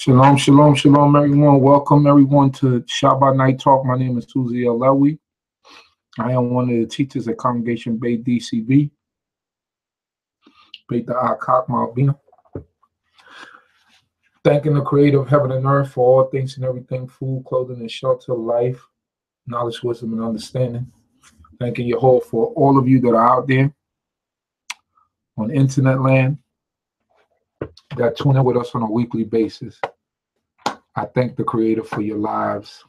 Shalom, shalom, shalom, everyone. Welcome, everyone, to Shabbat Night Talk. My name is Susie Lewy. I am one of the teachers at Congregation Bay D.C.B. Beit CHOKMAH BINAH. Thanking the Creator of heaven and earth for all things and everything: food, clothing, and shelter, life, knowledge, wisdom, and understanding. Thanking Yahweh for all of you that are out there on internet land that tune in with us on a weekly basis. I thank the Creator for your lives.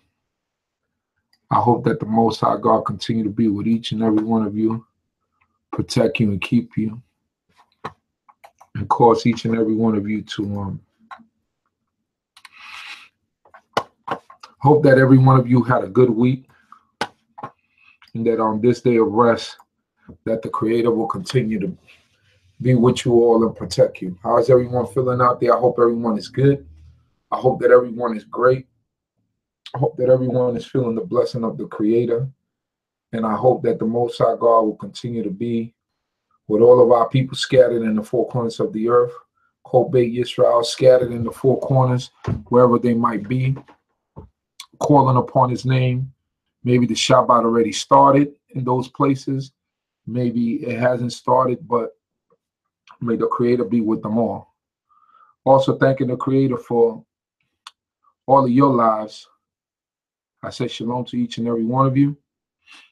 I hope that the Most High God continue to be with each and every one of you, protect you and keep you, and cause each and every one of you to hope that every one of you had a good week, and that on this day of rest, that the Creator will continue to be with you all and protect you. How is everyone feeling out there? I hope everyone is good. I hope that everyone is great. I hope that everyone is feeling the blessing of the Creator. And I hope that the Most High God will continue to be with all of our people scattered in the four corners of the earth. Beit Yisrael scattered in the four corners, wherever they might be, calling upon his name. Maybe the Shabbat already started in those places. Maybe it hasn't started, but may the Creator be with them all. Also thanking the Creator for all of your lives. I say shalom to each and every one of you.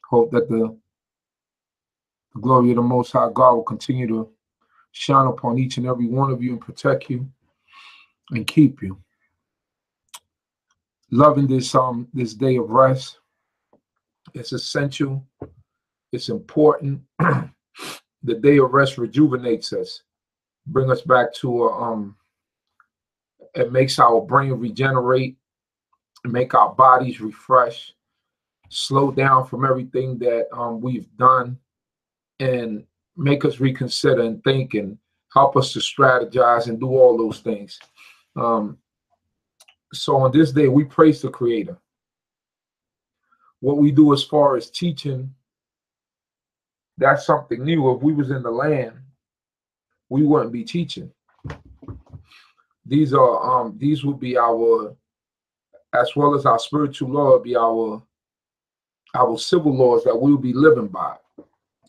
Hope that the glory of the Most High God will continue to shine upon each and every one of you and protect you and keep you. Loving this day of rest. It's essential. It's important. The day of rest rejuvenates us, bring us back to it makes our brain regenerate, make our bodies refresh, slow down from everything that we've done, and make us reconsider and think and help us to strategize and do all those things. So on this day, we praise the Creator. What we do as far as teaching, that's something new. If we was in the land, we wouldn't be teaching. These would be our, as well as our spiritual law, be our civil laws that we'll be living by.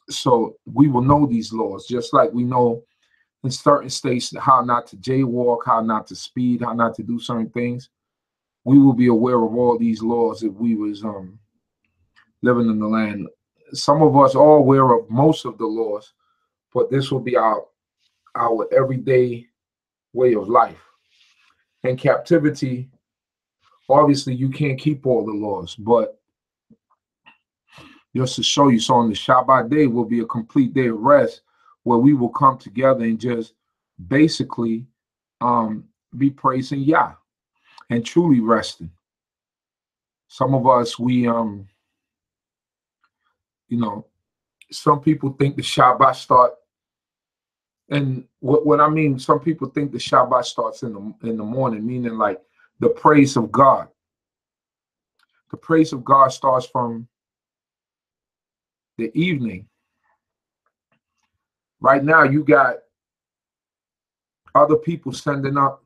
So we will know these laws, just like we know in certain states how not to jaywalk, how not to speed, how not to do certain things. We will be aware of all these laws if we was living in the land. Some of us are aware of most of the laws, but this will be our everyday way of life. In captivity, obviously you can't keep all the laws, but just to show you, so on the Shabbat day will be a complete day of rest where we will come together and just basically be praising Yah and truly resting. Some of us, we some people think the Shabbat start, and what I mean, some people think the Shabbat starts in the morning, meaning like the praise of God. The praise of God starts from the evening. Right now, you got other people sending up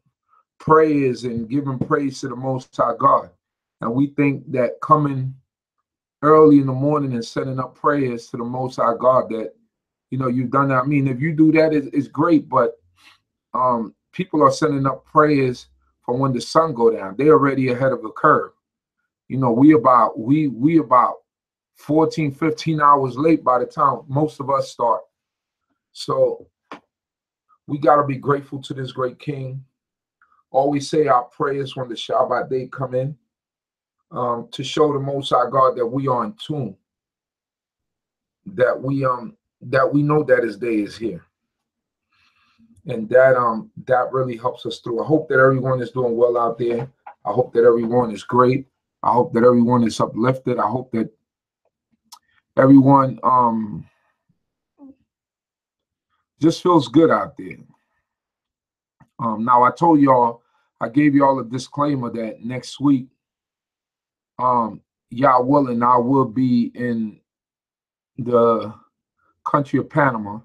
prayers and giving praise to the Most High God, and we think that coming early in the morning and sending up prayers to the Most High God, that you've done that. I mean, if you do that, it's great, but people are sending up prayers for when the sun go down. They're already ahead of the curve. We about 14, 15 hours late by the time most of us start. So we got to be grateful to this great King. Always say our prayers when the Shabbat day come in, to show the Most High God that we are in tune, that we know that his day is here, and that really helps us through. I hope that everyone is doing well out there. I hope that everyone is great. I hope that everyone is uplifted. I hope that everyone just feels good out there. Now I told y'all, I gave y'all a disclaimer that next week, Yah willing, I will be in the country of Panama.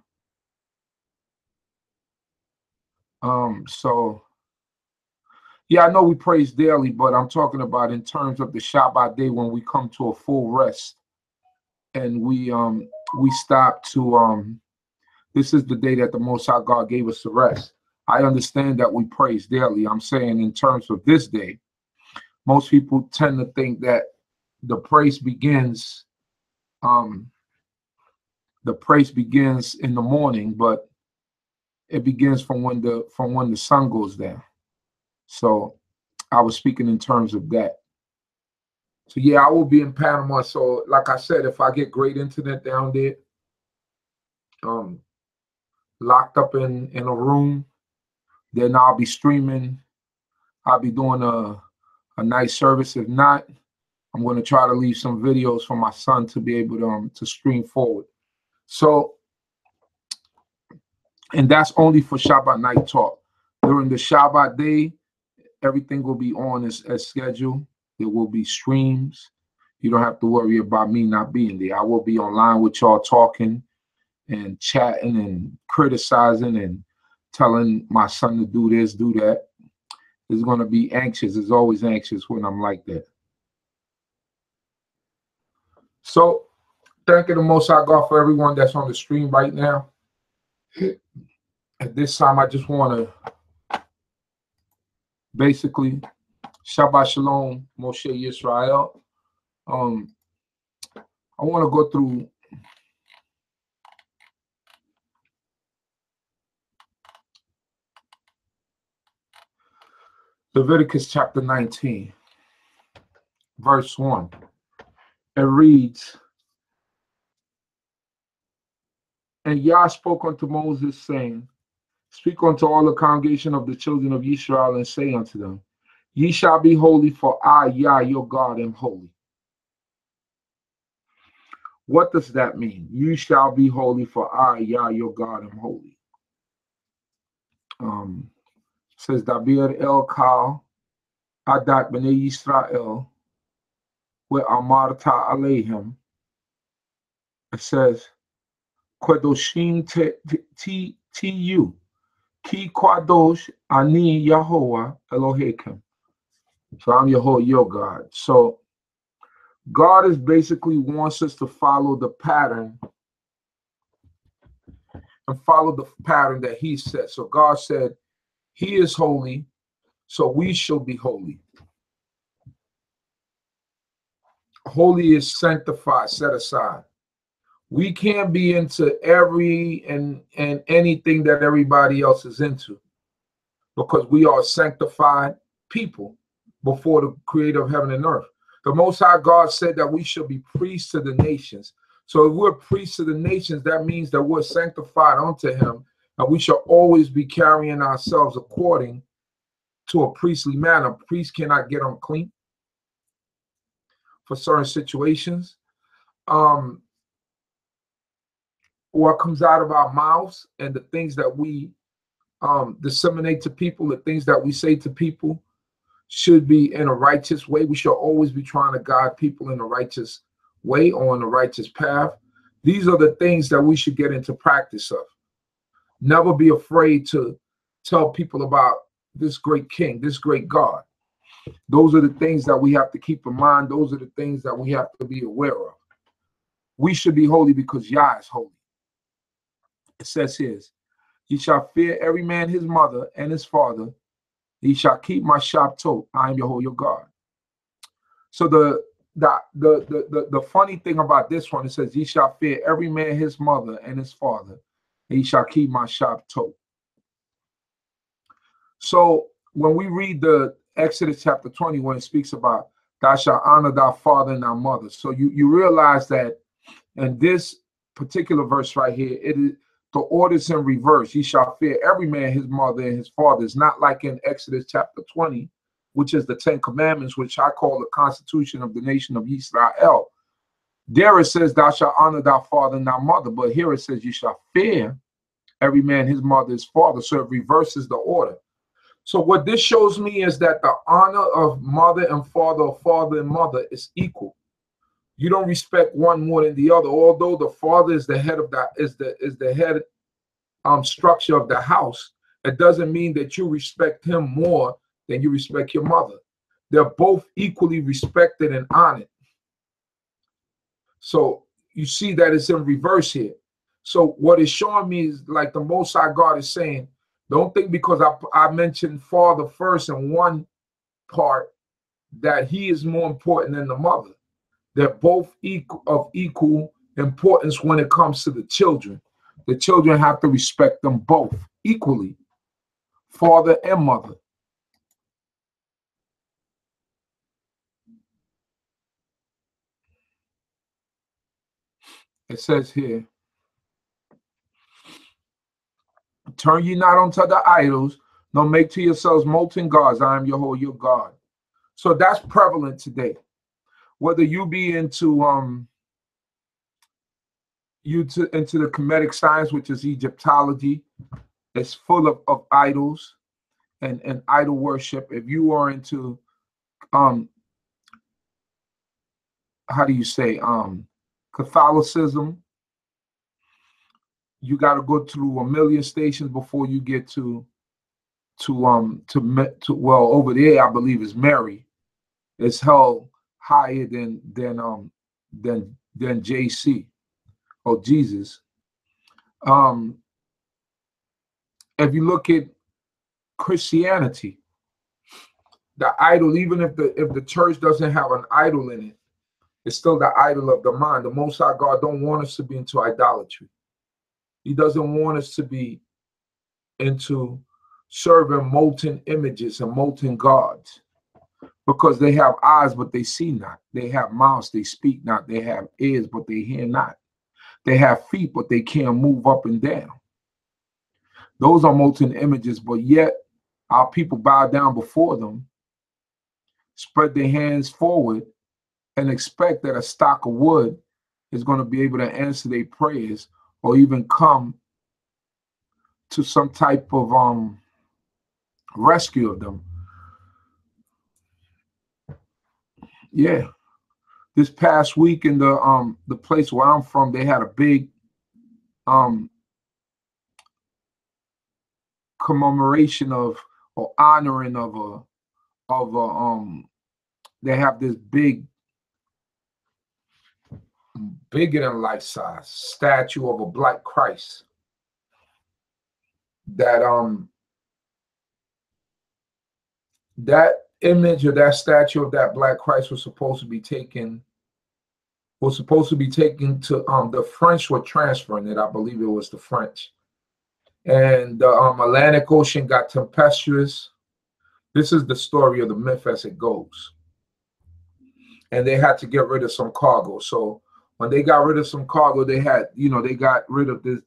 So Yeah, I know we praise daily, but I'm talking about in terms of the Shabbat day when we come to a full rest and we stop to this is the day that the Most High God gave us to rest. I understand that we praise daily. I'm saying in terms of this day, most people tend to think that the praise begins in the morning, but it begins from when the sun goes down. So I was speaking in terms of that. So yeah, I will be in Panama. So like I said, if I get great internet down there, locked up in a room, then I'll be streaming. I'll be doing a nice service. If not, I'm going to try to leave some videos for my son to be able to stream forward. So, and that's only for Shabbat night talk. During the Shabbat day, everything will be on as scheduled. There will be streams. You don't have to worry about me not being there. I will be online with y'all talking and chatting and criticizing and telling my son to do this, do that. It's going to be anxious. It's always anxious when I'm like that. So thank you the Most High God for everyone that's on the stream right now. At this time, I just want to basically Shabbat Shalom, Moshe Yisrael. I want to go through Leviticus chapter 19, verse 1. It reads, "And Yah spoke unto Moses, saying, Speak unto all the congregation of the children of Yisrael, and say unto them, Ye shall be holy, for I, Yah, your God, am holy." What does that mean? You shall be holy, for I, Yah, your God, am holy. Says Dabir El Kal Adat B'nai Yisrael, where Amarta Aleihim. It says, Kwadoshim T-U, Ki Kwadosh Ani Yahovah Elohim. So I'm Yahovah, your God. So God is basically wants us to follow the pattern and follow the pattern that he said. So God said he is holy, so we shall be holy. Holy is sanctified, set aside. We can't be into every and anything that everybody else is into, because we are sanctified people before the creator of heaven and earth. The Most High God said that we shall be priests to the nations. So if we're priests to the nations, that means that we're sanctified unto him, and we shall always be carrying ourselves according to a priestly manner. Priests cannot get unclean for certain situations. What comes out of our mouths and the things that we disseminate to people, the things that we say to people, should be in a righteous way. We should always be trying to guide people in a righteous way or on a righteous path. These are the things that we should get into practice of. Never be afraid to tell people about this great king, this great God. Those are the things that we have to keep in mind. Those are the things that we have to be aware of. We should be holy because Yah is holy. It says here, "Ye shall fear every man his mother and his father. Ye shall keep my Shabbat. I am Yahovah your God." So the funny thing about this one, it says, "Ye shall fear every man his mother and his father. And ye shall keep my Shabbat." So when we read the Exodus chapter 20, when it speaks about thou shalt honor thy father and thy mother, so you realize that in this particular verse right here, it is the order's in reverse. Ye shall fear every man his mother and his father. It's not like in Exodus chapter 20, which is the 10 Commandments, which I call the constitution of the nation of Yisrael. There it says, thou shalt honor thy father and thy mother. But here it says, you shall fear every man his mother, his father. So it reverses the order. So what this shows me is that the honor of mother and father, or father and mother, is equal. You don't respect one more than the other. Although the father is the head of that, is the head structure of the house, it doesn't mean that you respect him more then you respect your mother. They're both equally respected and honored. So you see that it's in reverse here. So what it's showing me is like the Most High God is saying, don't think because I mentioned father first in one part that he is more important than the mother. They're both of equal importance when it comes to the children. The children have to respect them both equally, father and mother. It says here, turn ye not unto the idols, nor make to yourselves molten gods. I am Yahweh, your God. So that's prevalent today. Whether you be into into the Kemetic science, which is Egyptology, it's full of idols and idol worship. If you are into how do you say Catholicism, you got to go through a million stations before you get to well, over there I believe is Mary. It's held higher than JC or Jesus. If you look at Christianity, the idol, even if the church doesn't have an idol in it, it's still the idol of the mind. The Most High God don't want us to be into idolatry. He doesn't want us to be into serving molten images and molten gods, because they have eyes but they see not. They have mouths, they speak not. They have ears but they hear not. They have feet but they can't move up and down. Those are molten images, but yet our people bow down before them, spread their hands forward, and expect that a stock of wood is going to be able to answer their prayers or even come to some type of rescue of them. Yeah. This past week in the place where I'm from, they had a big commemoration of or honoring of they have this bigger than life size statue of a black Christ that that image or that statue of that black Christ was supposed to be taken to the French were transferring it. I believe it was the French. And the Atlantic Ocean got tempestuous. This is the story of the myth as it goes. And they had to get rid of some cargo. So when they got rid of some cargo, they had, they got rid of this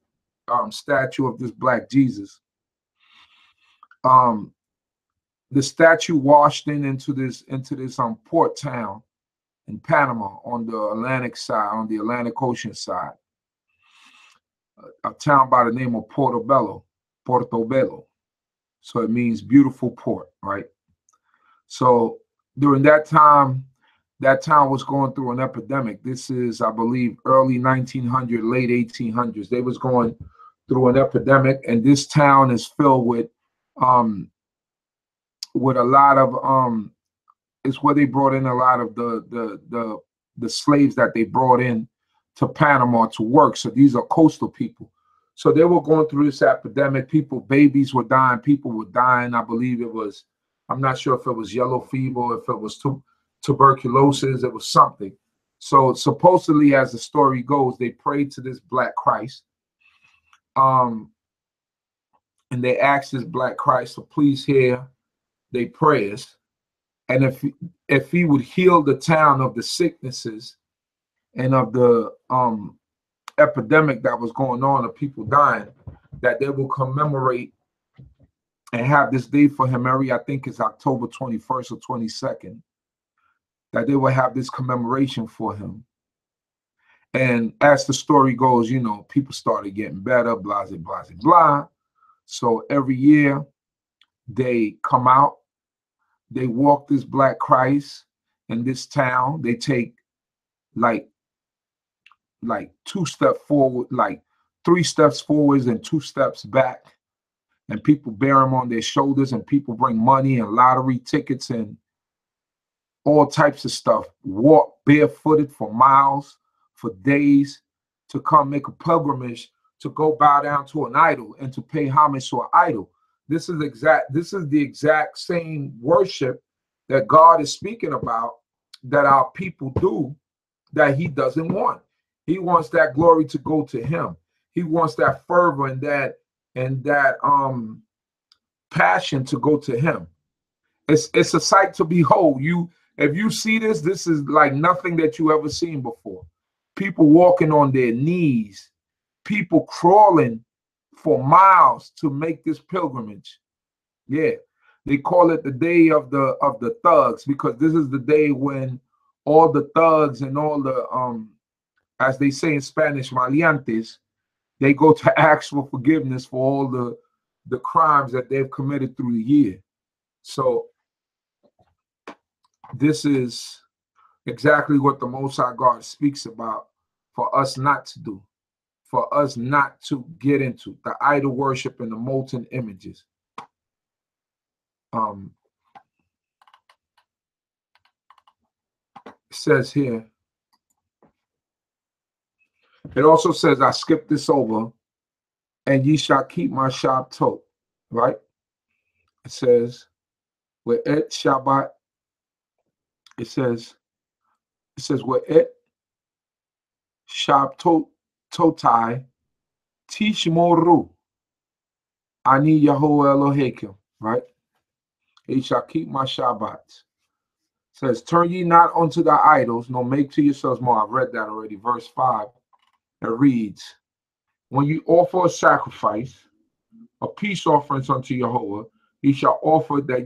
statue of this black Jesus. The statue washed into this port town in Panama on the Atlantic side, on the Atlantic Ocean side. A town by the name of Portobello. So it means beautiful port, right? So during that time, that town was going through an epidemic. This is, I believe, early 1900s, late 1800s. They was going through an epidemic, and this town is filled with a lot of it's where they brought in a lot of the slaves that they brought in to Panama to work. So these are coastal people. So they were going through this epidemic. Babies were dying. People were dying. I believe it was, I'm not sure if it was yellow fever, if it was tuberculosis, it was something. So supposedly, as the story goes, they prayed to this black Christ. And they asked this black Christ to please hear their prayers. And if he would heal the town of the sicknesses and of the epidemic that was going on of people dying, that they will commemorate and have this day for him I think it's October 21st or 22nd, that they will have this commemoration for him. And as the story goes, people started getting better, blah, blah, blah, blah. So every year they come out, they walk this black Christ in this town. They take like 2 steps forward, like 3 steps forwards and 2 steps back. and people bear them on their shoulders, and people bring money and lottery tickets and all types of stuff, walk barefooted for miles, for days, to come make a pilgrimage, to go bow down to an idol and to pay homage to an idol. This is the exact same worship that God is speaking about, that our people do, that he doesn't want. He wants that glory to go to him. He wants that fervor and that passion to go to him. It's a sight to behold. If you see this, this is like nothing that you ever seen before. People walking on their knees, people crawling for miles to make this pilgrimage. Yeah, they call it the day of the thugs, because this is the day when all the thugs and all the as they say in Spanish, maleantes, they go to ask for forgiveness for all the crimes that they've committed through the year. So this is exactly what the Most High God speaks about for us not to do, for us not to get into the idol worship and the molten images. It says here, it also says, I skipped this over, and ye shall keep my Shabbat, right? It says, with et Shabbat, it says, with et Shabbat totai tishmoru ani Yahuwah Elohim, right? Ye shall keep my Shabbats. Says, turn ye not unto the idols, nor make to yourselves more. I've read that already. Verse 5, it reads, when you offer a sacrifice, a peace offerings unto Jehovah, ye shall offer that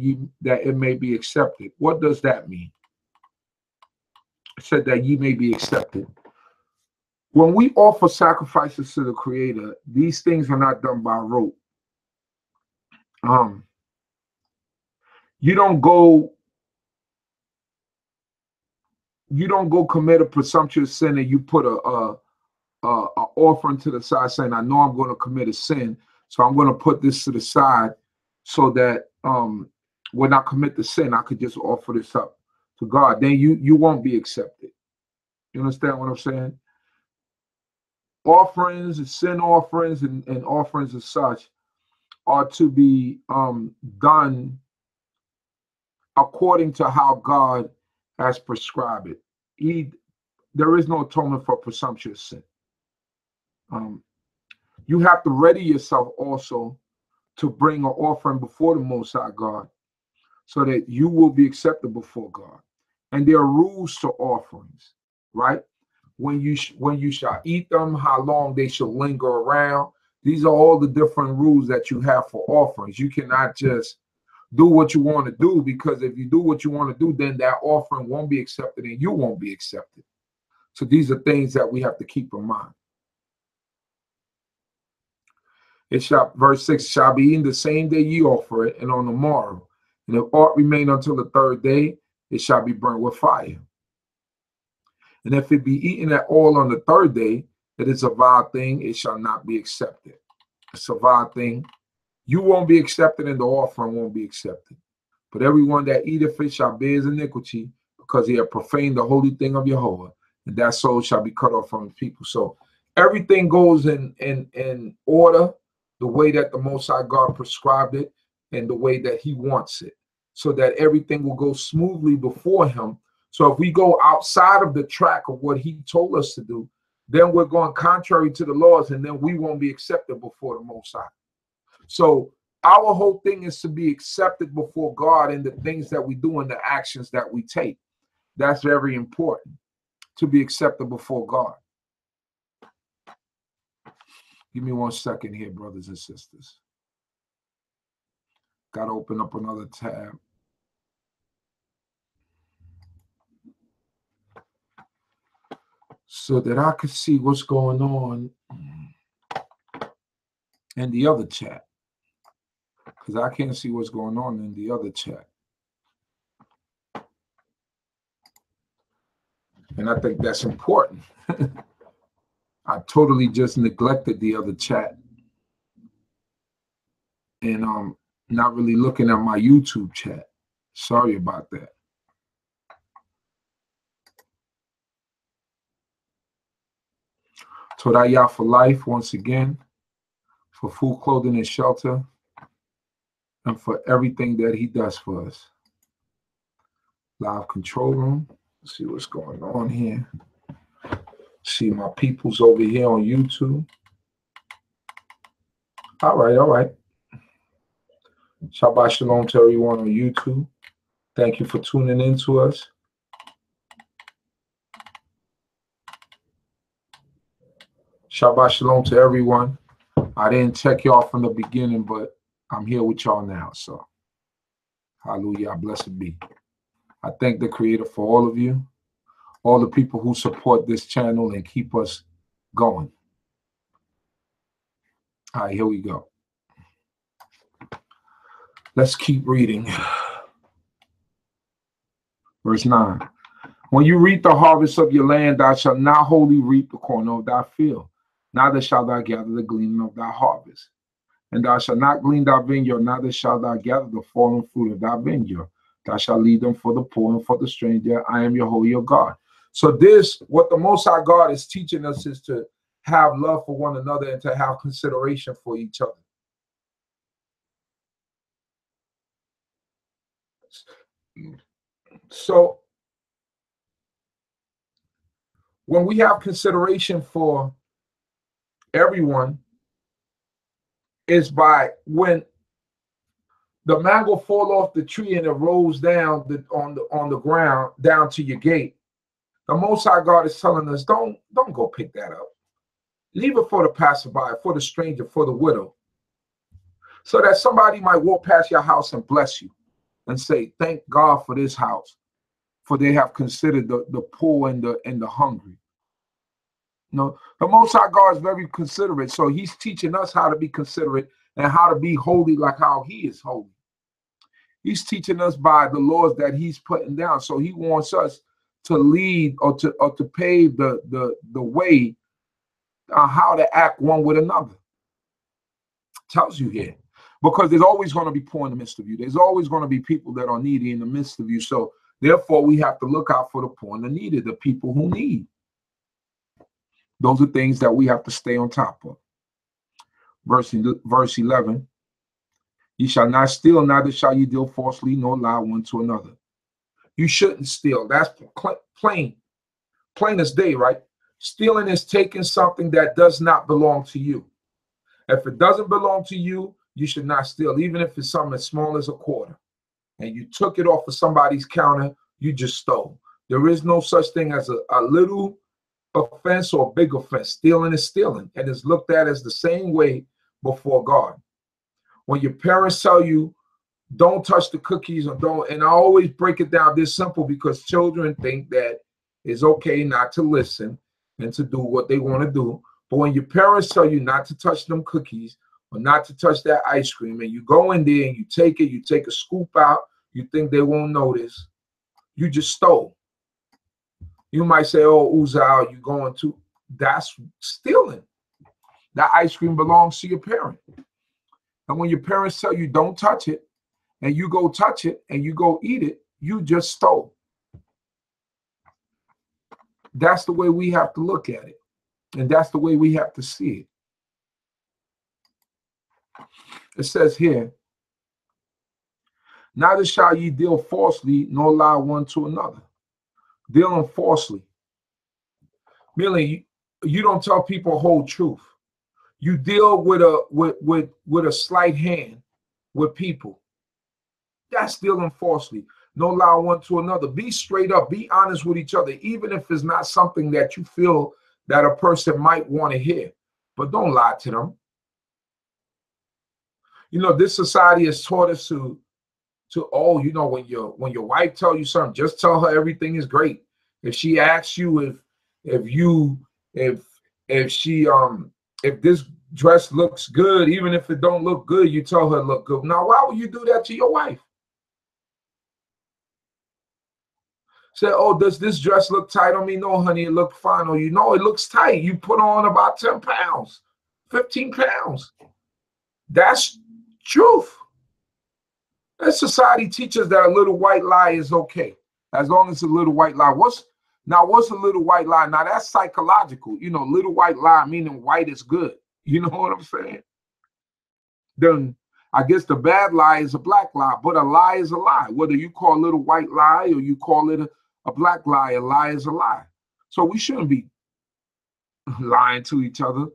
it may be accepted. What does that mean? It said that ye may be accepted. When we offer sacrifices to the Creator, these things are not done by rote. You don't go commit a presumptuous sin and you put a offering to the side saying, I know I'm going to commit a sin, so I'm going to put this to the side so that when I commit the sin, I could just offer this up to God. Then you won't be accepted. You understand what I'm saying? Offerings, sin offerings, and offerings as such are to be done according to how God has prescribed it. There is no atonement for presumptuous sin. You have to ready yourself also to bring an offering before the Most High God, so that you will be accepted before God. And there are rules to offerings, right? When you shall eat them, how long they shall linger around. These are all the different rules that you have for offerings. You cannot just do what you want to do, because if you do what you want to do, then that offering won't be accepted and you won't be accepted. So these are things that we have to keep in mind. It shall, verse 6, shall be in the same day ye offer it, and on the morrow. And if aught remain until the third day, it shall be burnt with fire. And if it be eaten at all on the third day, it is a vile thing, it shall not be accepted. It's a vile thing. You won't be accepted, and the offering won't be accepted. But everyone that eateth it shall bear his iniquity, because he hath profaned the holy thing of Jehovah, and that soul shall be cut off from his people. So everything goes in order, the way that the Most High God prescribed it, and the way that he wants it, so that everything will go smoothly before him. So if we go outside of the track of what he told us to do, then we're going contrary to the laws, and then we won't be accepted before the Most High. So our whole thing is to be accepted before God in the things that we do and the actions that we take. That's very important, to be accepted before God. Give me 1 second here, brothers and sisters. Got to open up another tab. So that I could see what's going on in the other chat. Because I can't see what's going on in the other chat. And I think that's important. I totally just neglected the other chat. and not really looking at my YouTube chat. Sorry about that. Torah YAH for life, once again, for food, clothing, and shelter, and for everything that he does for us. Live control room. Let's see what's going on here. See my peoples over here on YouTube. All right, all right. Shabbat Shalom to everyone on YouTube. Thank you for tuning in to us. Shabbat Shalom to everyone. I didn't check y'all from the beginning, but I'm here with y'all now. So, hallelujah, blessed be. I thank the Creator for all of you, all the people who support this channel and keep us going. All right, here we go. Let's keep reading. Verse 9. When you reap the harvest of your land, thou shalt not wholly reap the corn of thy field, neither shalt thou gather the gleaning of thy harvest. And thou shalt not glean thy vineyard, neither shalt thou gather the fallen fruit of thy vineyard. Thou shalt leave them for the poor and for the stranger. I am Yahweh your God. So this, what the Most High God is teaching us, is to have love for one another and to have consideration for each other. So when we have consideration for everyone, is by when the mango fall off the tree and it rolls down on the ground down to your gate. The Most High God is telling us, don't go pick that up. Leave it for the passerby, for the stranger, for the widow, so that somebody might walk past your house and bless you and say, thank God for this house, for they have considered the poor and the hungry. No, the Most High God is very considerate, so he's teaching us how to be considerate and how to be holy like how he is holy. He's teaching us by the laws that he's putting down. So he wants us to lead or to pave the way on how to act one with another. Tells you here. Because there's always going to be poor in the midst of you. There's always going to be people that are needy in the midst of you. So therefore, we have to look out for the poor and the needy, the people who need. Those are things that we have to stay on top of. Verse 11. Ye shall not steal, neither shall ye deal falsely, nor lie one to another. You shouldn't steal. That's plain as day, right? Stealing is taking something that does not belong to you. If it doesn't belong to you, you should not steal, even if it's something as small as a quarter. And you took it off of somebody's counter, you just stole. There is no such thing as a little offense or a big offense. Stealing is stealing, and is looked at as the same way before God. When your parents tell you, don't touch the cookies, or don't, and I always break it down this simple, because children think that it's okay not to listen and to do what they want to do. But when your parents tell you not to touch them cookies or not to touch that ice cream, and you go in there and you take it, you take a scoop out, you think they won't notice, you just stole. You might say, oh, Uzal, you going to, that's stealing. That ice cream belongs to your parent. And when your parents tell you don't touch it, and you go touch it and you go eat it, you just stole. That's the way we have to look at it. And that's the way we have to see it. It says here, neither shall ye deal falsely, nor lie one to another. Dealing falsely. Meaning you don't tell people whole truth. You deal with a slight hand with people. That's dealing falsely. No lie one to another. Be straight up. Be honest with each other, even if it's not something that you feel that a person might want to hear. But don't lie to them. You know, this society has taught us to oh, you know, when your wife tells you something, just tell her everything is great. If she asks you if this dress looks good, even if it don't look good, you tell her look good. Now, why would you do that to your wife? Say, oh, does this dress look tight on me? No, honey, it looks fine on you. No, it looks tight. You put on about 10 pounds, 15 pounds. That's Truth. That society teaches that a little white lie is okay, as long as it's a little white lie. What's a little white lie? Now that's psychological. You know, little white lie meaning white is good. You know what I'm saying? Then I guess the bad lie is a black lie, but a lie is a lie. Whether you call it a little white lie or you call it a black lie is a lie. So we shouldn't be lying to each other.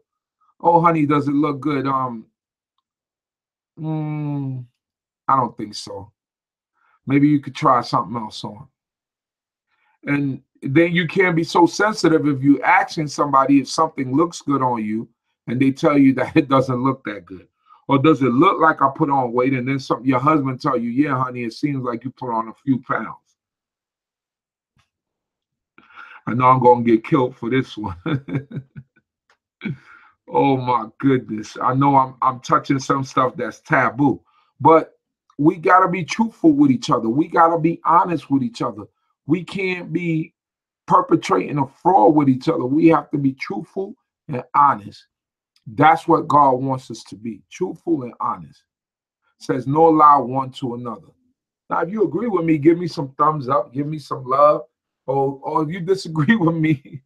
Oh, honey, does it look good? I don't think so. Maybe you could try something else on. And then you can't be so sensitive if you asking somebody if something looks good on you and they tell you that it doesn't look that good. Or does it look like I put on weight? And then your husband tell you, yeah, honey, it seems like you put on a few pounds. I know I'm going to get killed for this one. Oh my goodness. I know I'm touching some stuff that's taboo, but we got to be truthful with each other. We got to be honest with each other. We can't be perpetrating a fraud with each other. We have to be truthful and honest. That's what God wants us to be, truthful and honest. It says no lie one to another. Now, if you agree with me, give me some thumbs up, give me some love. Or if you disagree with me,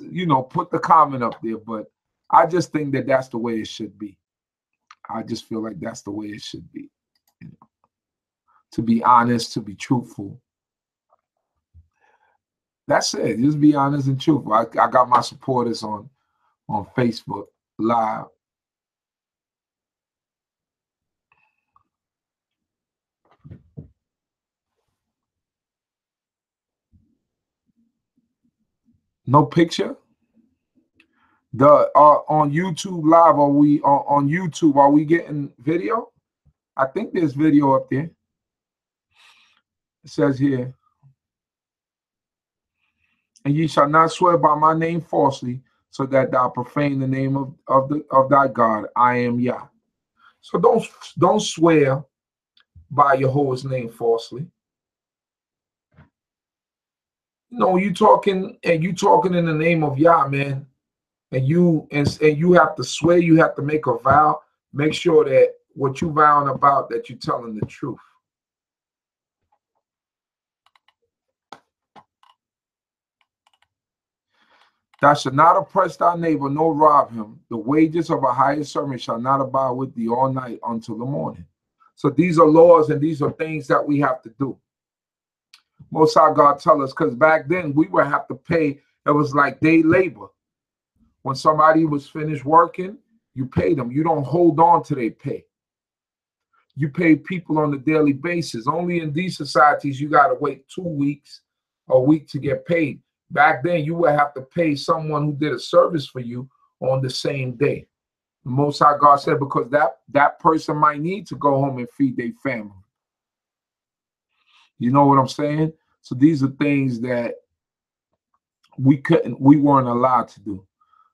you know, put the comment up there. But I just think that that's the way it should be. I just feel like that's the way it should be. You know, to be honest, to be truthful. That's it. Just be honest and truthful. I got my supporters on Facebook Live. No picture. On YouTube Live, are we on YouTube? Are we getting video? I think there's video up there. It says here, and ye shall not swear by my name falsely, so that thou profane the name of thy God. I am Yah. So don't swear by Jehovah's name falsely. You know, you talking in the name of Yah, man, and you have to swear, you have to make a vow. Make sure that what you vowing about, that you're telling the truth. Thou shalt not oppress thy neighbor, nor rob him. The wages of a hired servant shall not abide with thee all night until the morning. So these are laws and these are things that we have to do. Most High God tell us, because back then we would have to pay. It was like day labor. When somebody was finished working, you pay them. You don't hold on to their pay. You pay people on a daily basis. Only in these societies you got to wait 2 weeks, a week to get paid. Back then, you would have to pay someone who did a service for you on the same day. The Most High God said, because that person might need to go home and feed their family. You know what I'm saying? So these are things that we weren't allowed to do.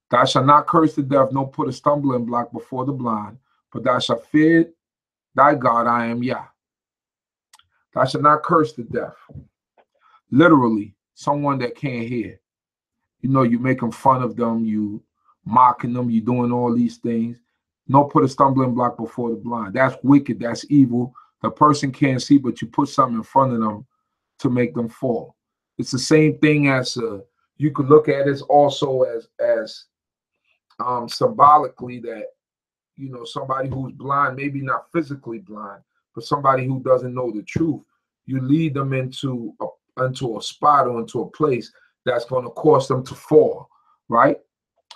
Thou shalt not curse the deaf, nor put a stumbling block before the blind, but thou shalt fear thy God. I am Yah. Thou shalt not curse the deaf. Literally, someone that can't hear. You know, you making fun of them, you mocking them, you doing all these things. No, put a stumbling block before the blind. That's wicked, that's evil. The person can't see, but you put something in front of them to make them fall. It's the same thing as you could look at it also as symbolically that, you know, somebody who's blind, maybe not physically blind, but somebody who doesn't know the truth, you lead them into a spot or into a place that's going to cause them to fall, right?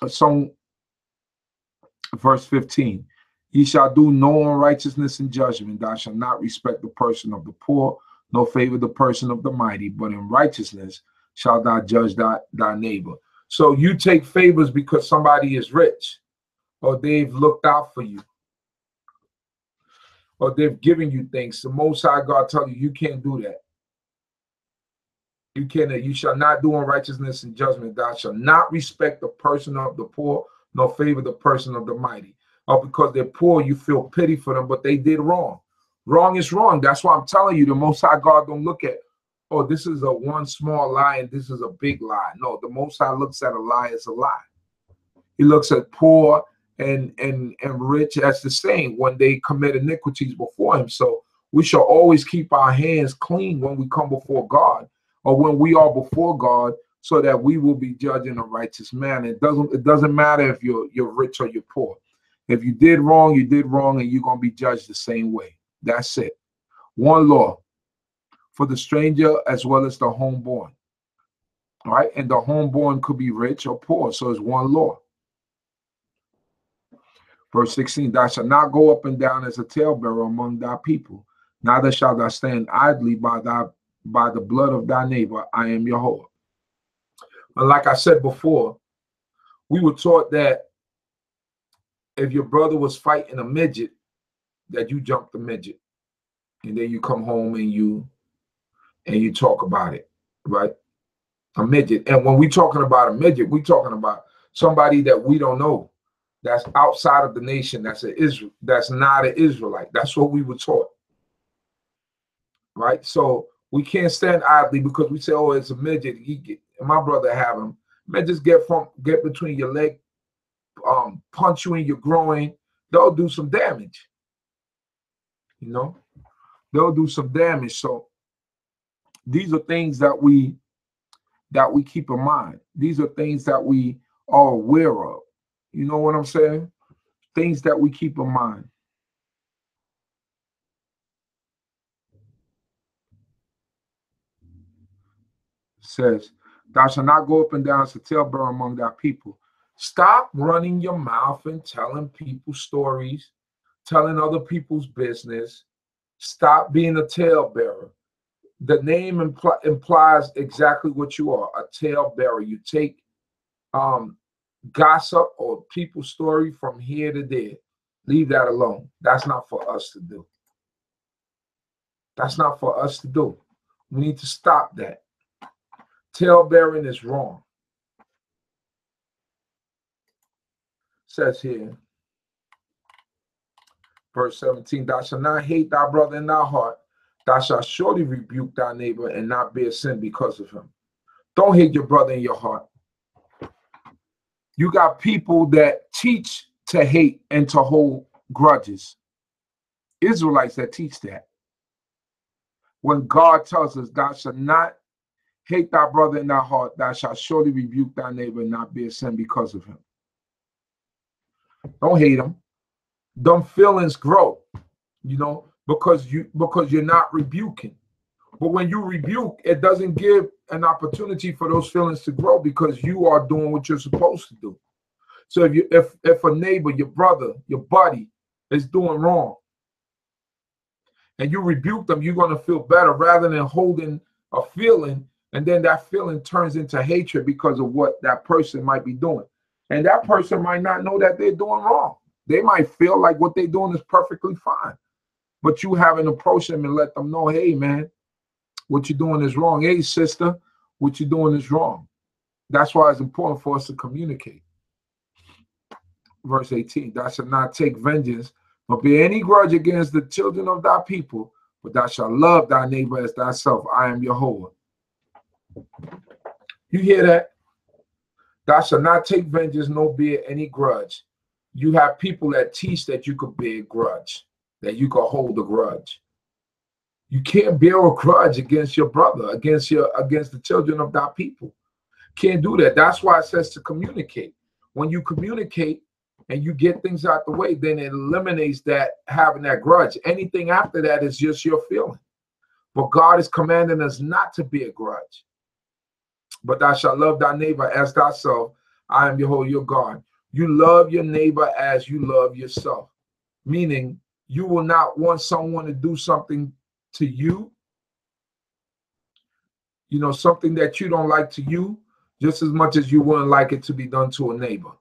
So, verse 15, ye shall do no unrighteousness in judgment. Thou shalt not respect the person of the poor, nor favor the person of the mighty, but in righteousness shalt thou judge thy neighbor. So you take favors because somebody is rich, or they've looked out for you, or they've given you things. The Most High God tell you, you can't do that. You shall not do unrighteousness in judgment. Thou shalt not respect the person of the poor, nor favor the person of the mighty. Or because they're poor, you feel pity for them, but they did wrong. Wrong is wrong. That's why I'm telling you, the Most High God don't look at, oh, this is a one small lie and this is a big lie. No, the Most High looks at a lie as a lie. He looks at poor and rich as the same when they commit iniquities before him. So we shall always keep our hands clean when we come before God, or when we are before God, so that we will be judged in a righteous manner. It doesn't matter if you're rich or you're poor. If you did wrong, you did wrong, and you're going to be judged the same way. That's it. One law for the stranger as well as the homeborn. All right, and the homeborn could be rich or poor, so it's one law. Verse 16, thou shalt not go up and down as a talebearer among thy people, neither shalt thou stand idly by the blood of thy neighbor. I am Yahweh. And like I said before, we were taught that if your brother was fighting a midget, that you jump the midget, and then you come home and you talk about it, right? A midget. And when we're talking about a midget, we're talking about somebody that we don't know, that's outside of the nation, that's not an Israelite. That's what we were taught, right? So we can't stand idly because we say, oh, it's a midget. My brother have him. Midgets get between your leg, punch you in your groin. They'll do some damage. You know, they'll do some damage. So these are things that we keep in mind. These are things that we are aware of. You know what I'm saying? Things that we keep in mind. It says, thou shalt not go up and down as a talebearer among thy people. Stop running your mouth and telling people stories, telling other people's business. Stop being a talebearer. The name implies exactly what you are, a talebearer. You take gossip or people's story from here to there. Leave that alone. That's not for us to do. That's not for us to do. We need to stop that. Talebearing is wrong. It says here, verse 17, thou shalt not hate thy brother in thy heart. Thou shalt surely rebuke thy neighbor and not bear sin because of him. Don't hate your brother in your heart. You got people that teach to hate and to hold grudges. Israelites that teach that. When God tells us, thou shalt not hate thy brother in thy heart, thou shalt surely rebuke thy neighbor and not bear sin because of him. Don't hate him. Them feelings grow, you know, because you're not rebuking. But when you rebuke, it doesn't give an opportunity for those feelings to grow because you are doing what you're supposed to do. So if a neighbor, your brother, your buddy is doing wrong, and you rebuke them, you're going to feel better rather than holding a feeling, and then that feeling turns into hatred because of what that person might be doing. And that person might not know that they're doing wrong. They might feel like what they're doing is perfectly fine. But you haven't approached them and let them know, hey, man, what you're doing is wrong. Hey, sister, what you're doing is wrong. That's why it's important for us to communicate. Verse 18, thou shalt not take vengeance, nor bear any grudge against the children of thy people, but thou shalt love thy neighbor as thyself. I am Yahweh. You hear that? Thou shalt not take vengeance, nor bear any grudge. You have people that teach that you could bear a grudge, that you could hold a grudge. You can't bear a grudge against your brother, against the children of thy people. Can't do that. That's why it says to communicate. When you communicate and you get things out the way, then it eliminates that having that grudge. Anything after that is just your feeling. But God is commanding us not to bear a grudge. But thou shalt love thy neighbor as thyself. I am Yahweh your God. You love your neighbor as you love yourself. Meaning you will not want someone to do something to you, you know, something that you don't like to you, just as much as you wouldn't like it to be done to a neighbor,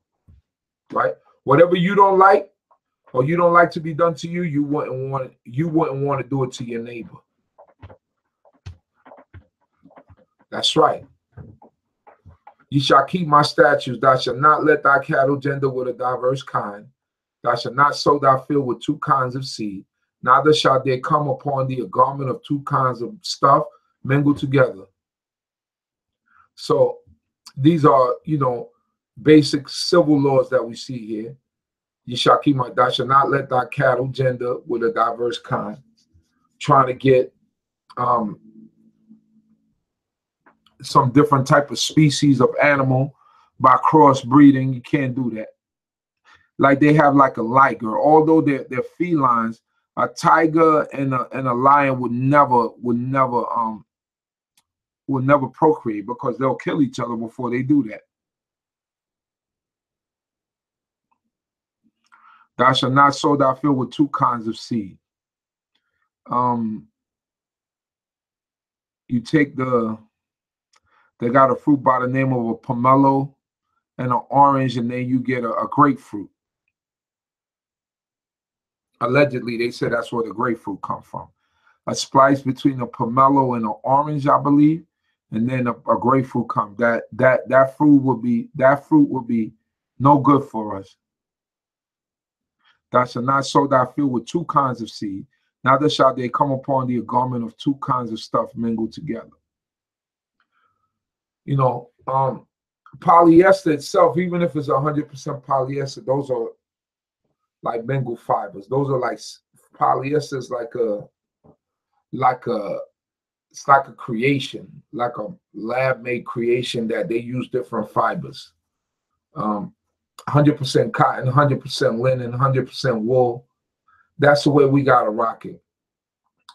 right? Whatever you don't like or you don't like to be done to you, you wouldn't want to do it to your neighbor. That's right. You shall keep my statutes. Thou shalt not let thy cattle gender with a diverse kind. Thou shalt not sow thy field with two kinds of seed. Neither shall there come upon thee a garment of two kinds of stuff mingled together. So these are, you know, basic civil laws that we see here. Yishakima, thou shalt not let thy cattle gender with a diverse kind. Trying to get some different type of species of animal by crossbreeding. You can't do that. Like they have like a liger, although they're felines, a tiger and a lion would never procreate because they'll kill each other before they do that. Thou shalt not sow thy field with two kinds of seed. You take they got a fruit by the name of a pomelo and an orange, and then you get a grapefruit. Allegedly, they said that's where the grapefruit come from. A splice between a pomelo and an orange, I believe, and then a grapefruit come. That fruit would be no good for us. Thou shalt not sow thy field with two kinds of seed. Neither shall they come upon thee a garment of two kinds of stuff mingled together. You know, polyester itself, even if it's 100% polyester, those are like mingled fibers. Those are like polyester is it's like a creation, like a lab-made creation that they use different fibers. 100% cotton, 100% linen, 100% wool. That's the way we gotta rock it.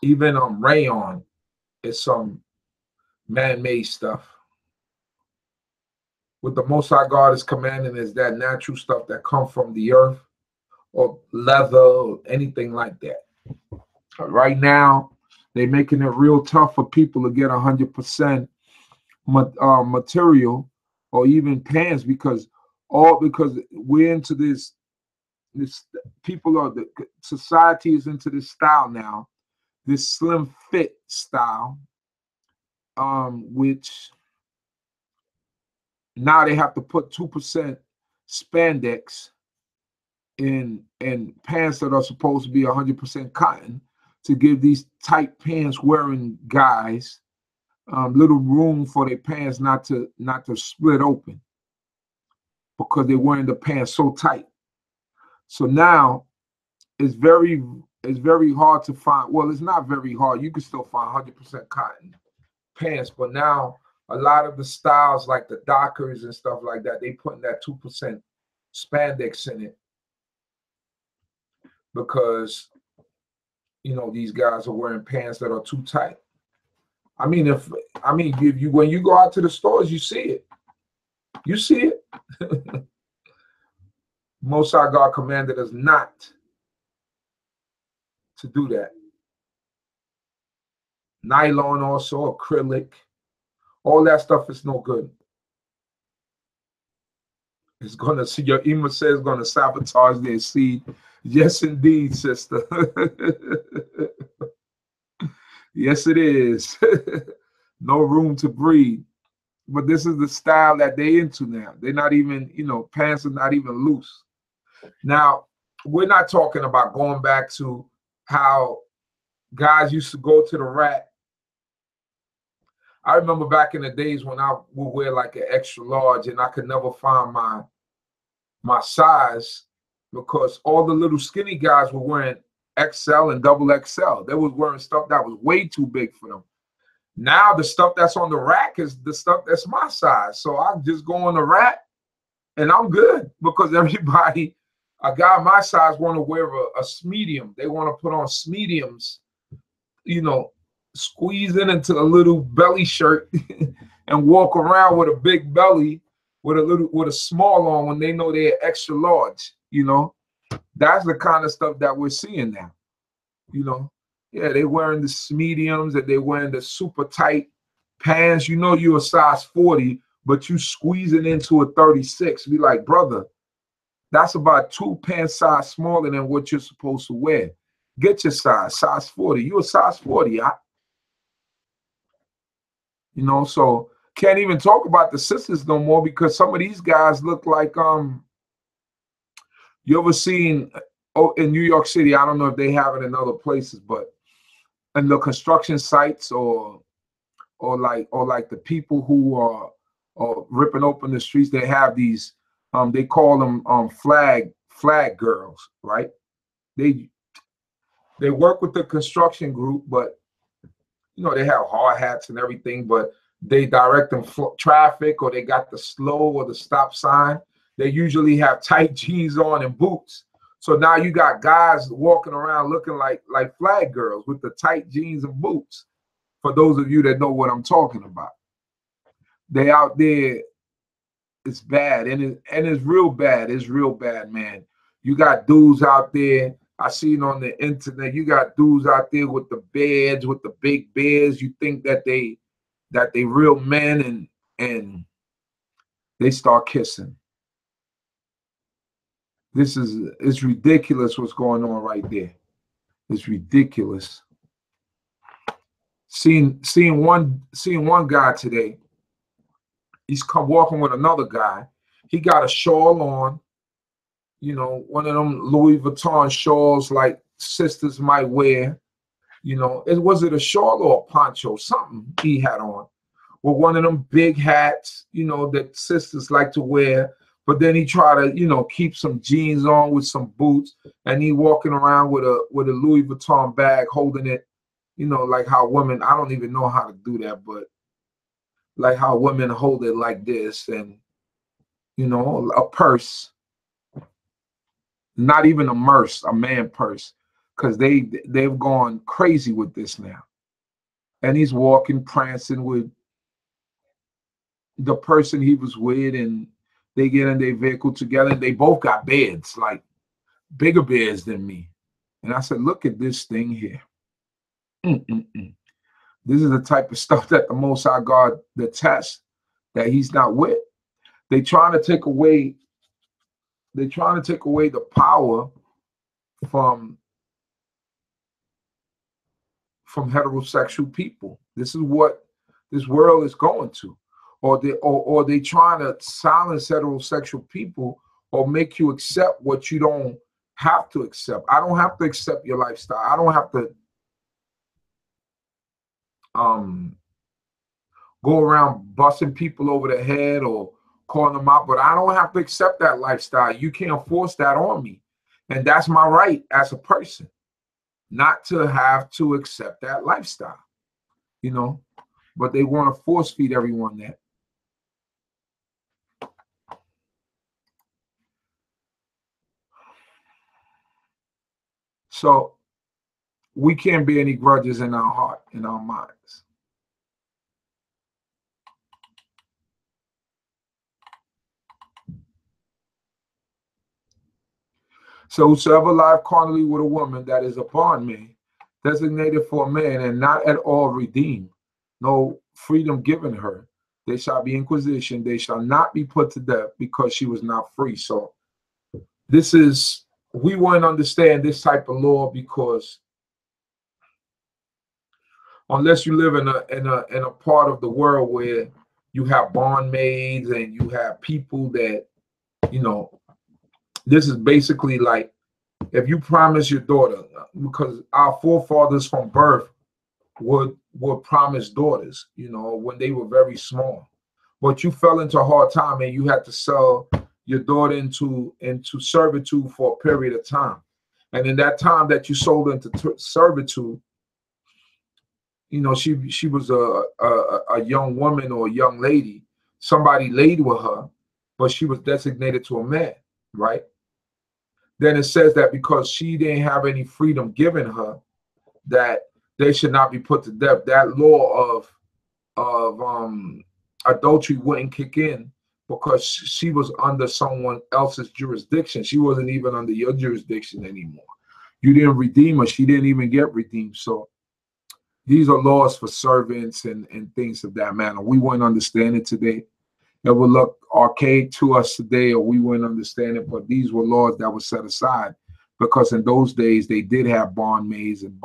Even rayon is some man-made stuff. What the Most High God is commanding is that natural stuff that come from the earth, or leather, or anything like that. Right now, they're making it real tough for people to get 100% material or even pants because we're into this people are the society is into this style now, this slim fit style, which now they have to put 2% spandex in pants that are supposed to be 100% cotton to give these tight pants wearing guys little room for their pants not to split open because they're wearing the pants so tight. So now it's very hard to find. Well, it's not very hard. You can still find 100% cotton pants, but now a lot of the styles like the Dockers and stuff like that, they putting that 2% spandex in it because these guys are wearing pants that are too tight. I mean, if you when you go out to the stores, you see it. You see it. Most High God commanded us not to do that. Nylon, also acrylic, all that stuff is no good. It's gonna see your Ima says gonna sabotage their seed. Yes, indeed, sister. Yes, it is. No room to breathe. But this is the style that they into now. They're not even, pants are not even loose. Now, we're not talking about going back to how guys used to go to the rack. I remember back in the days when I would wear like an extra large and I could never find my size because all the little skinny guys were wearing XL and double XL. They was wearing stuff that was way too big for them. Now the stuff that's on the rack is the stuff that's my size. So I just go on the rack and I'm good because everybody, a guy my size want to wear a medium. They want to put on mediums, squeeze in into a little belly shirt and walk around with a big belly with a small on when they know they're extra large. That's the kind of stuff that we're seeing now. Yeah, they wearing the mediums and they wearing the super tight pants. You're a size 40, but you squeezing into a 36. Be like, brother, that's about 2 pants size smaller than what you're supposed to wear. Get your size 40. You a size 40, so can't even talk about the sisters no more because some of these guys look like you ever seen in New York City, I don't know if they have it in other places, but in the construction sites or like the people who are ripping open the streets, they have these they call them flag flag girls, right? They work with the construction group, but you know, they have hard hats and everything, but they direct them traffic, or they got the slow or the stop sign. They usually have tight jeans on and boots. So now you got guys walking around looking like flag girls with the tight jeans and boots. For those of you that know what I'm talking about, they out there. It's bad, and it's real bad. It's real bad, man. You got dudes out there. I seen on the internet. You got dudes out there with the beds, with the big beards. You think that they real men, and they start kissing. It's ridiculous what's going on right there. It's ridiculous. Seeing one guy today. He's come walking with another guy. He got a shawl on, you know, one of them Louis Vuitton shawls like sisters might wear. You know, was it a shawl or a poncho? Something he had on. With one of them big hats, you know, that sisters like to wear. But then he tried to, you know, keep some jeans on with some boots, and he walking around with a Louis Vuitton bag, holding it, you know, like how women. I don't even know how to do that, but like how women hold it like this, and you know, a purse, not even a man purse, because they've gone crazy with this now. And he's walking, prancing with the person he was with, and they get in their vehicle together, and they both got beds, like bigger beds than me. And I said, look at this thing here. This is the type of stuff that the Most High God detests, that he's not with. They're trying to take away the power from heterosexual people. This is what this world is going to. Or they trying to silence heterosexual people, or make you accept what you don't have to accept. I don't have to accept your lifestyle. I don't have to go around busting people over the head or calling them out, but I don't have to accept that lifestyle. You can't force that on me. And that's my right as a person, not to have to accept that lifestyle, you know, but they want to force feed everyone that. So we can't bear any grudges in our heart, in our minds. So whosoever lieth carnally with a woman that is a bondmaid, designated for a man, and not at all redeemed, no freedom given her, they shall be inquisition. They shall not be put to death, because she was not free. So we wouldn't understand this type of law, because unless you live in a part of the world where you have bondmaids and you have people that, you know, this is basically like if you promise your daughter, because our forefathers from birth would promise daughters, you know, when they were very small, but you fell into a hard time and you had to sell your daughter into servitude for a period of time. And in that time that you sold into servitude, you know, she was a young woman or a young lady. Somebody laid with her, but she was designated to a man, right? Then it says that because she didn't have any freedom given her, that they should not be put to death. That law of adultery wouldn't kick in, because she was under someone else's jurisdiction. She wasn't even under your jurisdiction anymore. You didn't redeem her. She didn't even get redeemed. So these are laws for servants and things of that manner. We wouldn't understand it today. It would look archaic to us today, or we wouldn't understand it. But these were laws that were set aside, because in those days they did have bondmaids and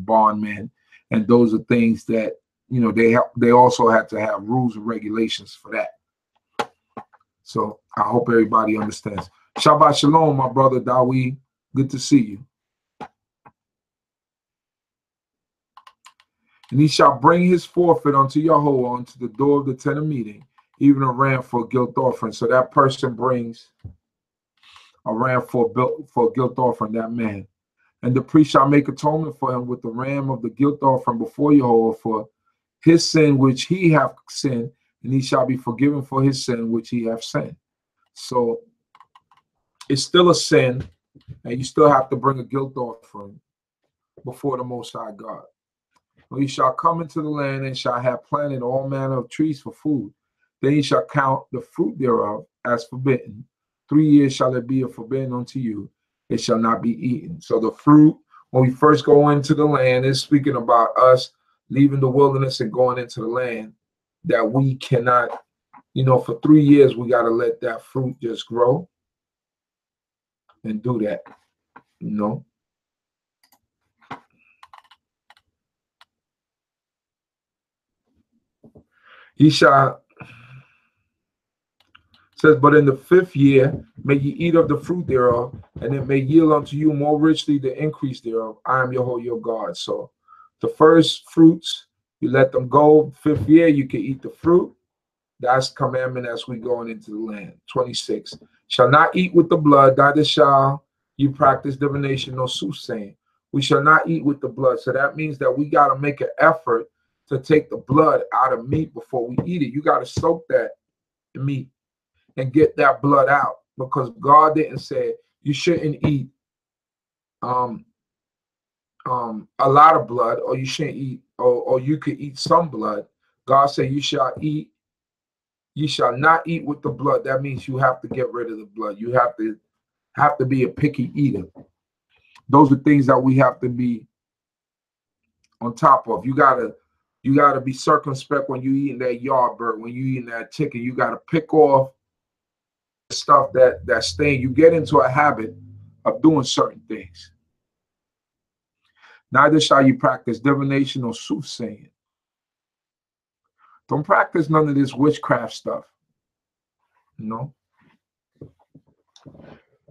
bondmen, and those are things that, you know, they also had to have rules and regulations for that. So I hope everybody understands. Shabbat Shalom, my brother Dawi. Good to see you. And he shall bring his forfeit unto Yahuwah unto the door of the tent of meeting, even a ram for a guilt offering. So that person brings a ram for a guilt offering, that man. And the priest shall make atonement for him with the ram of the guilt offering before Jehovah for his sin which he hath sinned, and he shall be forgiven for his sin which he hath sinned. So it's still a sin, and you still have to bring a guilt offering before the Most High God. He shall come into the land and shall have planted all manner of trees for food. Then he shall count the fruit thereof as forbidden. 3 years shall it be a forbidden unto you. It shall not be eaten. So the fruit, when we first go into the land, is speaking about us leaving the wilderness and going into the land, that we cannot, for 3 years, we got to let that fruit just grow and do that, He shall, says, but in the 5th year may ye eat of the fruit thereof, and it may yield unto you more richly the increase thereof. I am Yahweh your God. So the first fruits, you let them go. 5th year, you can eat the fruit. That's commandment as we going into the land. 26. Shall not eat with the blood, neither shall you practice divination nor soothsaying. We shall not eat with the blood. So that means that we got to make an effort to take the blood out of meat before we eat it. You got to soak that meat and get that blood out, because God didn't say you shouldn't eat a lot of blood, or you shouldn't eat, or you could eat some blood. God said you shall not eat with the blood. That means you have to get rid of the blood. You have to be a picky eater. Those are things that we have to be on top of. You gotta be circumspect when you eating that yard bird, when you eating that chicken. You gotta pick off the stuff that stain. You get into a habit of doing certain things. Neither shall you practice divination or soothsaying. Don't practice none of this witchcraft stuff.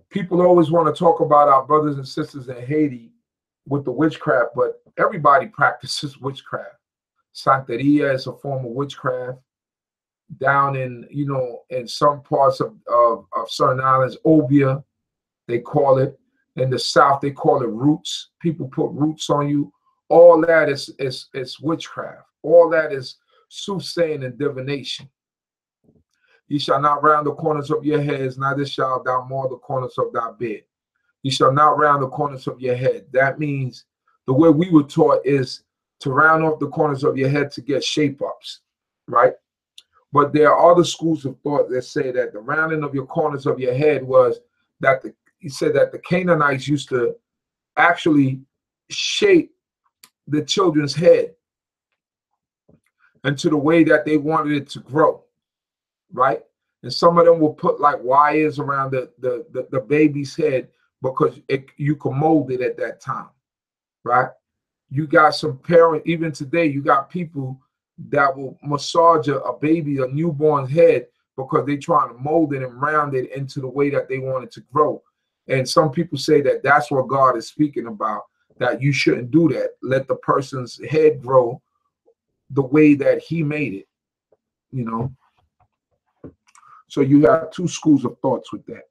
People always want to talk about our brothers and sisters in Haiti with the witchcraft, but everybody practices witchcraft. Santeria is a form of witchcraft. Down in, in some parts of certain islands, obia, they call it. In the South, they call it roots. People put roots on you. All that is witchcraft. All that is soothsaying and divination. Ye shall not round the corners of your heads, neither shalt thou mar the corners of thy bed. You shall not round the corners of your head. That means the way we were taught is to round off the corners of your head to get shape-ups, right? But there are other schools of thought that say that the rounding of your corners of your head was that he said that the Canaanites used to actually shape the children's head into the way that they wanted it to grow, right? And some of them will put like wires around the baby's head because you can mold it at that time, right? You got some parents, even today, you got people that will massage a baby, a newborn's head, because they're trying to mold it and round it into the way that they want it to grow. And some people say that that's what God is speaking about, that you shouldn't do that. Let the person's head grow the way that he made it, So you have two schools of thoughts with that. It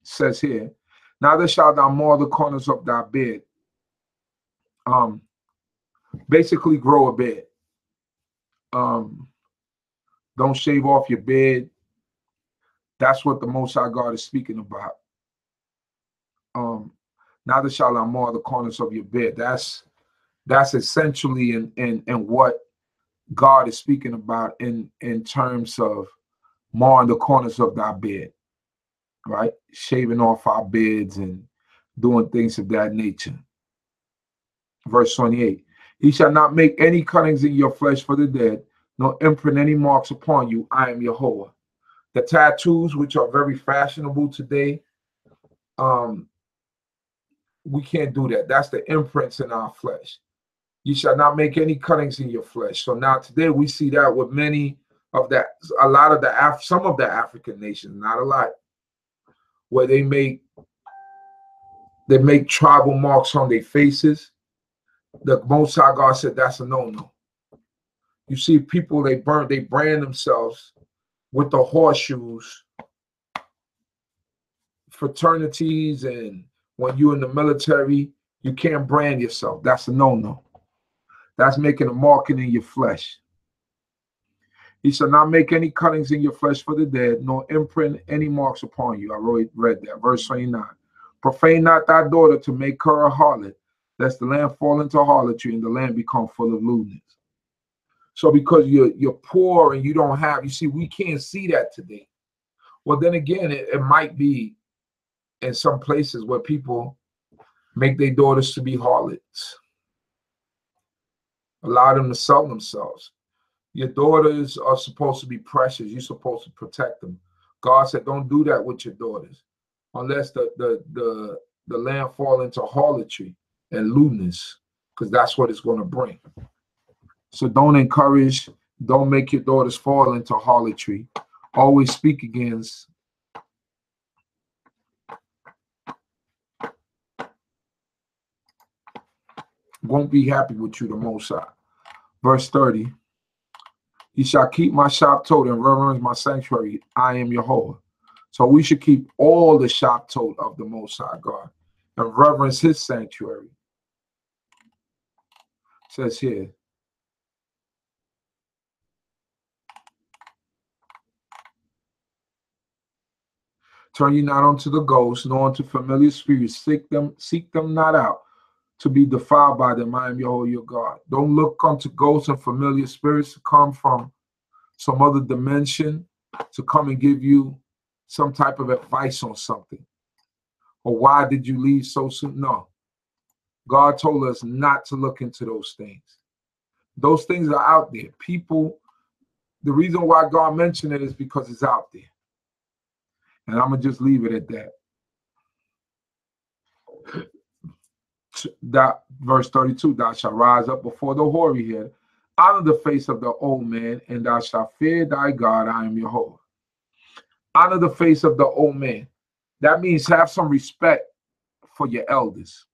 says here, neither shalt thou mar the corners of thy bed. Basically grow a bed. Don't shave off your bed. That's what the Most High God is speaking about. Neither shall thou mar the corners of your bed. That's essentially in what God is speaking about in terms of marring the corners of thy bed, right? Shaving off our beds and doing things of that nature. Verse 28, he shall not make any cuttings in your flesh for the dead, nor imprint any marks upon you. I am Jehovah. The tattoos, which are very fashionable today, we can't do that. That's the imprints in our flesh. You shall not make any cuttings in your flesh. So now today we see that with some of the African nations, not a lot, where they make tribal marks on their faces. The Most High God said that's a no-no. You see people, they brand themselves with the horseshoes fraternities and when you're in the military, you can't brand yourself. That's a no-no. That's making a mark in your flesh. He shall not make any cuttings in your flesh for the dead, nor imprint any marks upon you. I read that. Verse 29. Profane not thy daughter to make her a harlot, lest the land fall into harlotry and the land become full of lewdness. So because you're poor and you don't have, you see, we can't see that today. Well, then again, it might be in some places where people make their daughters to be harlots. Allow them to sell themselves. Your daughters are supposed to be precious. You're supposed to protect them. God said, don't do that with your daughters unless the land fall into harlotry and lewdness, because that's what it's going to bring. So don't make your daughters fall into harlotry. Always speak against won't be happy with you the Most High. Verse 30. Ye shall keep my Shabbat and reverence my sanctuary. I am Yahweh. So we should keep all the Shabbat of the Most High God and reverence his sanctuary. It says here. Turn ye not unto the ghosts, nor unto familiar spirits. Seek them not out to be defiled by them. I am Yahweh your God. Don't look unto ghosts and familiar spirits to come from some other dimension to come and give you some type of advice on something. Or why did you leave so soon? No. God told us not to look into those things. Those things are out there. People, the reason why God mentioned it is because it's out there. And I'm going to just leave it at that. Verse 32, thou shalt rise up before the hoary head, out of the face of the old man, and thou shalt fear thy God. I am Yahweh. Honor the face of the old man. That means have some respect for your elders.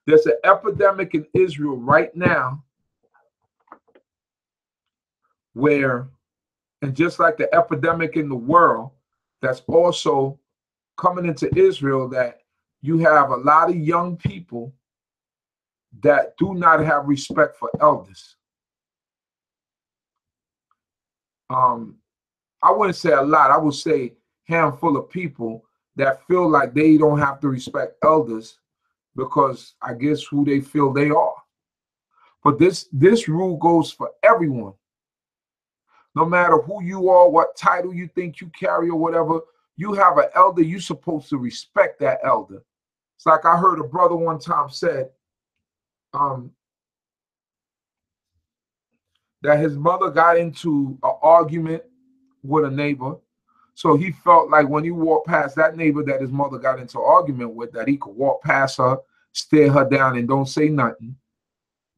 There's an epidemic in Israel right now where, and just like the epidemic in the world, that's also coming into Israel, that you have a lot of young people that do not have respect for elders. I wouldn't say a lot. I would say handful of people that feel like they don't have to respect elders because I guess who they feel they are. But this rule goes for everyone. No matter who you are, what title you think you carry or whatever, you have an elder, you're supposed to respect that elder. It's like I heard a brother one time said that his mother got into an argument with a neighbor. So he felt like when he walked past that neighbor that his mother got into an argument with, that he could walk past her, stare her down, and don't say nothing.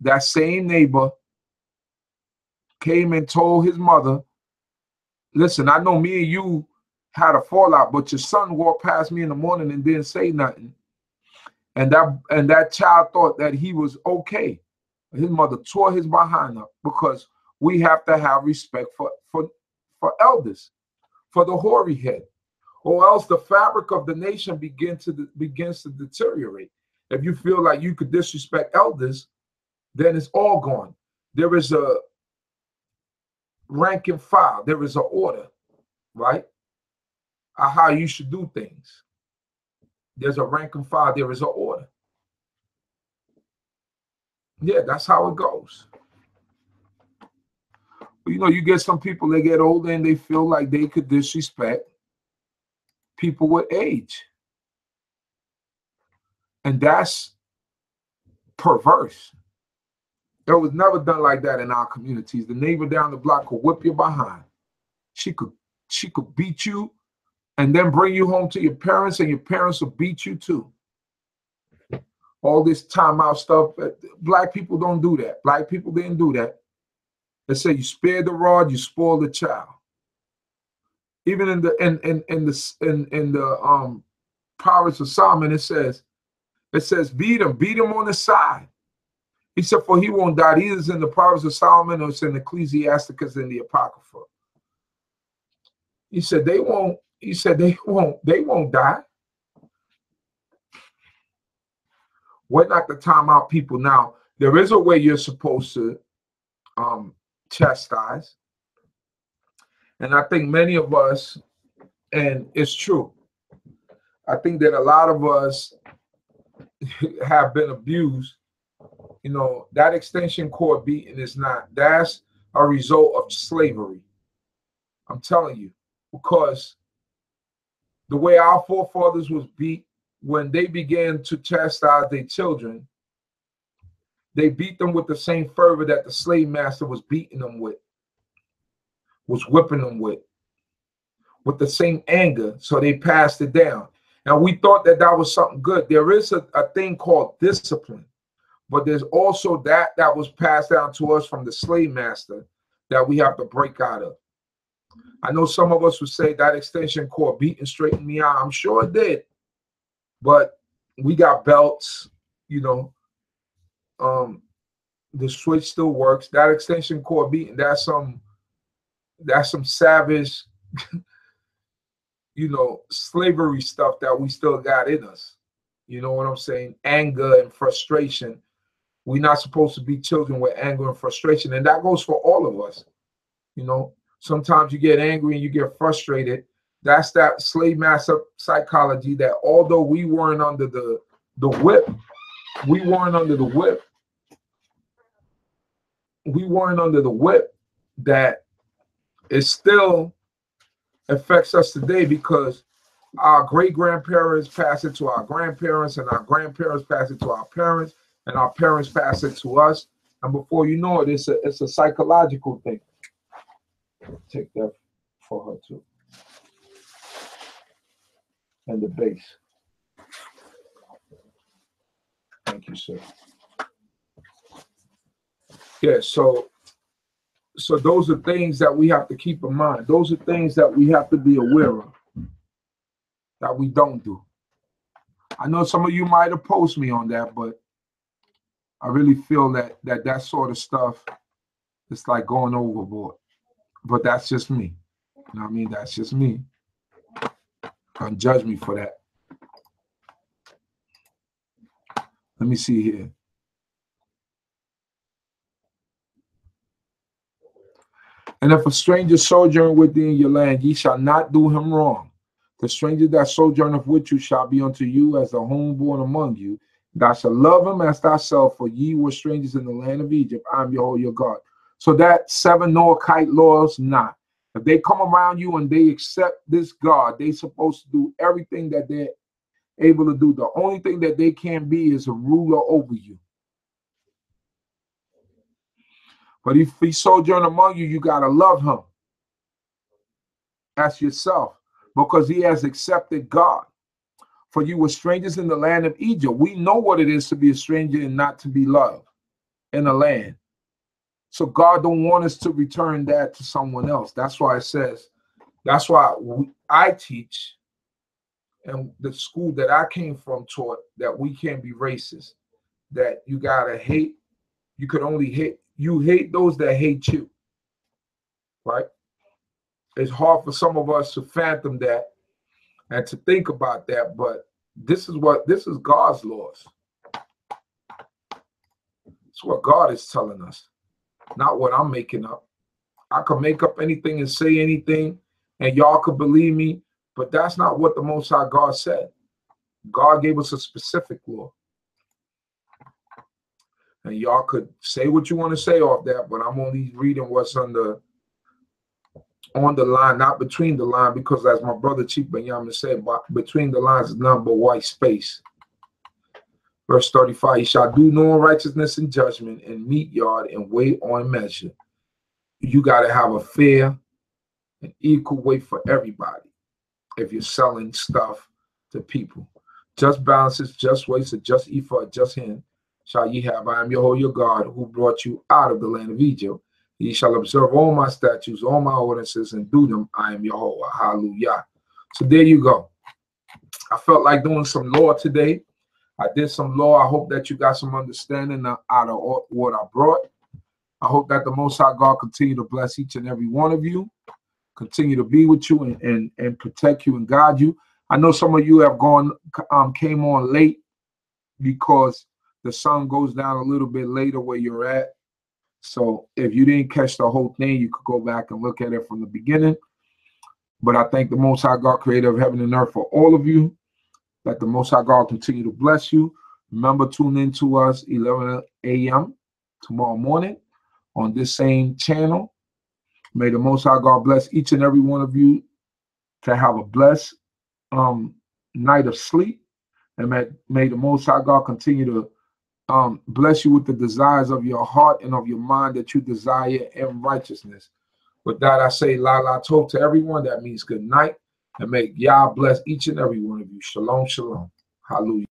That same neighbor came and told his mother, listen, I know me and you had a fallout, but your son walked past me in the morning and didn't say nothing. And that child thought that he was okay. His mother tore his behind up, because we have to have respect for elders, for the hoary head, or else the fabric of the nation begins to deteriorate. If you feel like you could disrespect elders, then it's all gone. There is a rank and file. There is an order, right? How you should do things. There's a rank and file. There is an order. Yeah, that's how it goes. You know, you get some people, they get older and they feel like they could disrespect people with age. And that's perverse. It was never done like that in our communities. The neighbor down the block could whip you behind. She could beat you and then bring you home to your parents, and your parents will beat you too. All this timeout stuff. Black people don't do that. Black people didn't do that. They say you spare the rod, you spoil the child. Even in the Proverbs of Solomon, it says beat him on the side. He said, for he won't die. Either it's in the Proverbs of Solomon or it's in Ecclesiasticus in the Apocrypha. He said they won't. He said they won't die. We're not the time out people. Now, there is a way you're supposed to chastise. And I think many of us, and it's true, I think that a lot of us have been abused. You know, that extension cord beating is not, that's a result of slavery. I'm telling you, because the way our forefathers was beat, when they began to chastise their children, they beat them with the same fervor that the slave master was beating them with, was whipping them with the same anger. So they passed it down. Now, we thought that that was something good. There is a thing called discipline, but there's also that was passed down to us from the slave master that we have to break out of. I know some of us would say that extension cord beating straightened me out. I'm sure it did. But we got belts, you know. The switch still works. That extension cord beating, that's some savage, you know, slavery stuff that we still got in us. You know what I'm saying? Anger and frustration. We're not supposed to be children with anger and frustration. And that goes for all of us. You know, sometimes you get angry and you get frustrated. That's that slave master psychology that although we weren't under the whip, that it still affects us today, because our great-grandparents pass it to our grandparents, and our grandparents pass it to our parents, and our parents pass it to us. And before you know it, it's a psychological thing. Take that for her too. And the base. Thank you, sir. Yeah, so those are things that we have to keep in mind. Those are things that we have to be aware of, that we don't do. I know some of you might oppose me on that, but I really feel that sort of stuff is like going overboard. But that's just me. You know what I mean? That's just me. Don't judge me for that. Let me see here. And if a stranger sojourn within your land, ye shall not do him wrong. The stranger that sojourneth with you shall be unto you as a homeborn among you. Thou shalt love him as thyself, for ye were strangers in the land of Egypt. I am Yahweh your God. So that 7 Noahide laws, not. If they come around you and they accept this God, they supposed to do everything that they're able to do. The only thing that they can be is a ruler over you. But if he sojourn among you, you got to love him as yourself, because he has accepted God. For you were strangers in the land of Egypt. We know what it is to be a stranger and not to be loved in a land. So God don't want us to return that to someone else. That's why it says, that's why I teach, and the school that I came from taught that we can't be racist, that you got to hate. You could only hate, you hate those that hate you, right? It's hard for some of us to fathom that and to think about that, but this is God's laws. It's what God is telling us, not what I'm making up. I could make up anything and say anything, and y'all could believe me, but that's not what the Most High God said. God gave us a specific law. And y'all could say what you want to say off that, but I'm only reading what's on the line, not between the line, because as my brother Chief Benyamin said, between the lines is nothing but white space. Verse 35, he shall do no unrighteousness in judgment, and meet yard and weight on measure. You got to have a fair and equal weight for everybody if you're selling stuff to people. Just balances, just weights, a just ephah, just hin shall ye have. I am Yahweh your God, who brought you out of the land of Egypt. Ye shall observe all my statutes, all my ordinances, and do them. I am Yahweh. Hallelujah. So there you go. I felt like doing some law today. I did some law. I hope that you got some understanding out of what I brought. I hope that the Most High God continue to bless each and every one of you. continue to be with you and protect you and guide you. I know some of you have came on late because the sun goes down a little bit later where you're at. So if you didn't catch the whole thing, you could go back and look at it from the beginning. But I thank the Most High God, creator of heaven and earth, for all of you. Let the Most High God continue to bless you. Remember, tune in to us 11 a.m. tomorrow morning on this same channel. May the Most High God bless each and every one of you to have a blessed night of sleep. And may the Most High God continue to bless you with the desires of your heart and of your mind that you desire in righteousness. With that, I say la la tov to everyone. That means good night. And may Yah bless each and every one of you. Shalom, shalom. Hallelujah.